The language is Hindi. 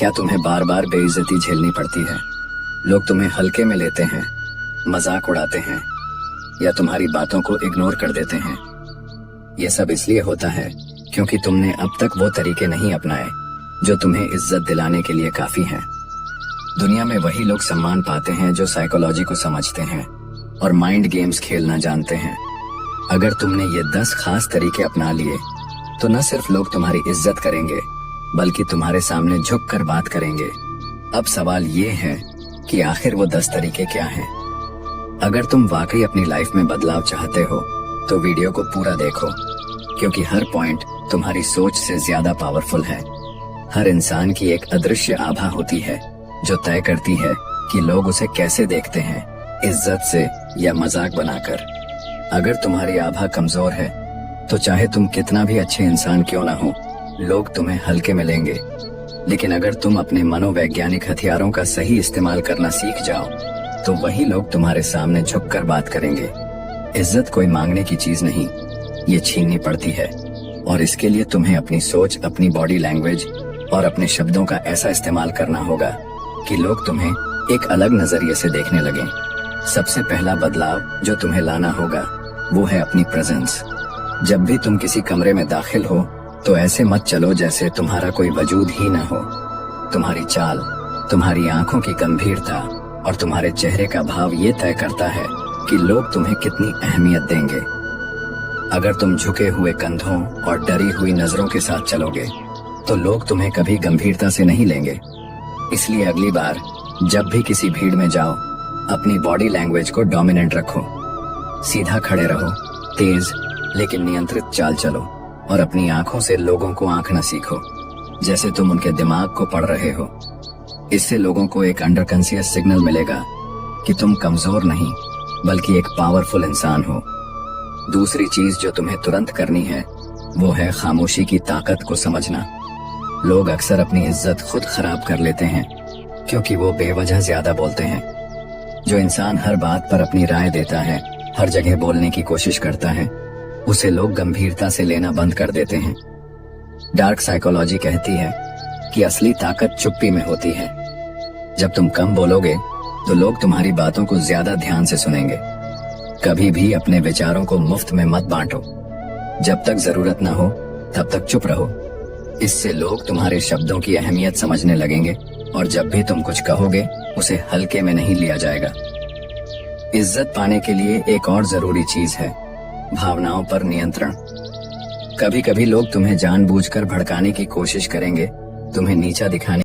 क्या तुम्हें बार बार बेइज्जती झेलनी पड़ती है? लोग तुम्हें हल्के में लेते हैं, मजाक उड़ाते हैं या तुम्हारी बातों को इग्नोर कर देते हैं। ये सब इसलिए होता है क्योंकि तुमने अब तक वो तरीके नहीं अपनाए जो तुम्हें इज्जत दिलाने के लिए काफी हैं। दुनिया में वही लोग सम्मान पाते हैं जो साइकोलॉजी को समझते हैं और माइंड गेम्स खेलना जानते हैं। अगर तुमने ये 10 खास तरीके अपना लिए तो न सिर्फ लोग तुम्हारी इज्जत करेंगे बल्कि तुम्हारे सामने झुक कर बात करेंगे। अब सवाल ये है कि आखिर वो 10 तरीके क्या हैं? अगर तुम वाकई अपनी लाइफ में बदलाव चाहते हो तो वीडियो को पूरा देखो, क्योंकि हर पॉइंट तुम्हारी सोच से ज्यादा पावरफुल है। हर इंसान की एक अदृश्य आभा होती है जो तय करती है कि लोग उसे कैसे देखते हैं, इज्जत से या मजाक बनाकर। अगर तुम्हारी आभा कमजोर है तो चाहे तुम कितना भी अच्छे इंसान क्यों ना हो, लोग तुम्हें हल्के में लेंगे। लेकिन अगर तुम अपने मनोवैज्ञानिक हथियारों का सही इस्तेमाल करना सीख जाओ तो वही लोग तुम्हारे सामने झुककर बात करेंगे। इज्जत कोई मांगने की चीज नहीं, ये छीननी पड़ती है, और इसके लिए तुम्हें अपनी सोच, अपनी बॉडी लैंग्वेज और अपने शब्दों का ऐसा इस्तेमाल करना होगा कि लोग तुम्हें एक अलग नजरिए से देखने लगें। सबसे पहला बदलाव जो तुम्हें लाना होगा वो है अपनी प्रेजेंस। जब भी तुम किसी कमरे में दाखिल हो तो ऐसे मत चलो जैसे तुम्हारा कोई वजूद ही न हो। तुम्हारी चाल, तुम्हारी आंखों की गंभीरता और तुम्हारे चेहरे का भाव ये तय करता है कि लोग तुम्हें कितनी अहमियत देंगे। अगर तुम झुके हुए कंधों और डरी हुई नजरों के साथ चलोगे तो लोग तुम्हें कभी गंभीरता से नहीं लेंगे। इसलिए अगली बार जब भी किसी भीड़ में जाओ, अपनी बॉडी लैंग्वेज को डोमिनेंट रखो। सीधा खड़े रहो, तेज लेकिन नियंत्रित चाल चलो और अपनी आंखों से लोगों को आंकना सीखो जैसे तुम उनके दिमाग को पढ़ रहे हो। इससे लोगों को एक अंडरकॉन्शियस सिग्नल मिलेगा कि तुम कमजोर नहीं बल्कि एक पावरफुल इंसान हो। दूसरी चीज जो तुम्हें तुरंत करनी है वो है खामोशी की ताकत को समझना। लोग अक्सर अपनी इज्जत खुद खराब कर लेते हैं क्योंकि वो बेवजह ज्यादा बोलते हैं। जो इंसान हर बात पर अपनी राय देता है, हर जगह बोलने की कोशिश करता है, उसे लोग गंभीरता से लेना बंद कर देते हैं। डार्क साइकोलॉजी कहती है कि असली ताकत चुप्पी में होती है। जब तुम कम बोलोगे तो लोग तुम्हारी बातों को ज्यादा ध्यान से सुनेंगे। कभी भी अपने विचारों को मुफ्त में मत बांटो। जब तक जरूरत ना हो तब तक चुप रहो। इससे लोग तुम्हारे शब्दों की अहमियत समझने लगेंगे और जब भी तुम कुछ कहोगे उसे हल्के में नहीं लिया जाएगा। इज्जत पाने के लिए एक और जरूरी चीज है भावनाओं पर नियंत्रण। कभी कभी लोग तुम्हें जानबूझकर भड़काने की कोशिश करेंगे, तुम्हें नीचा दिखाने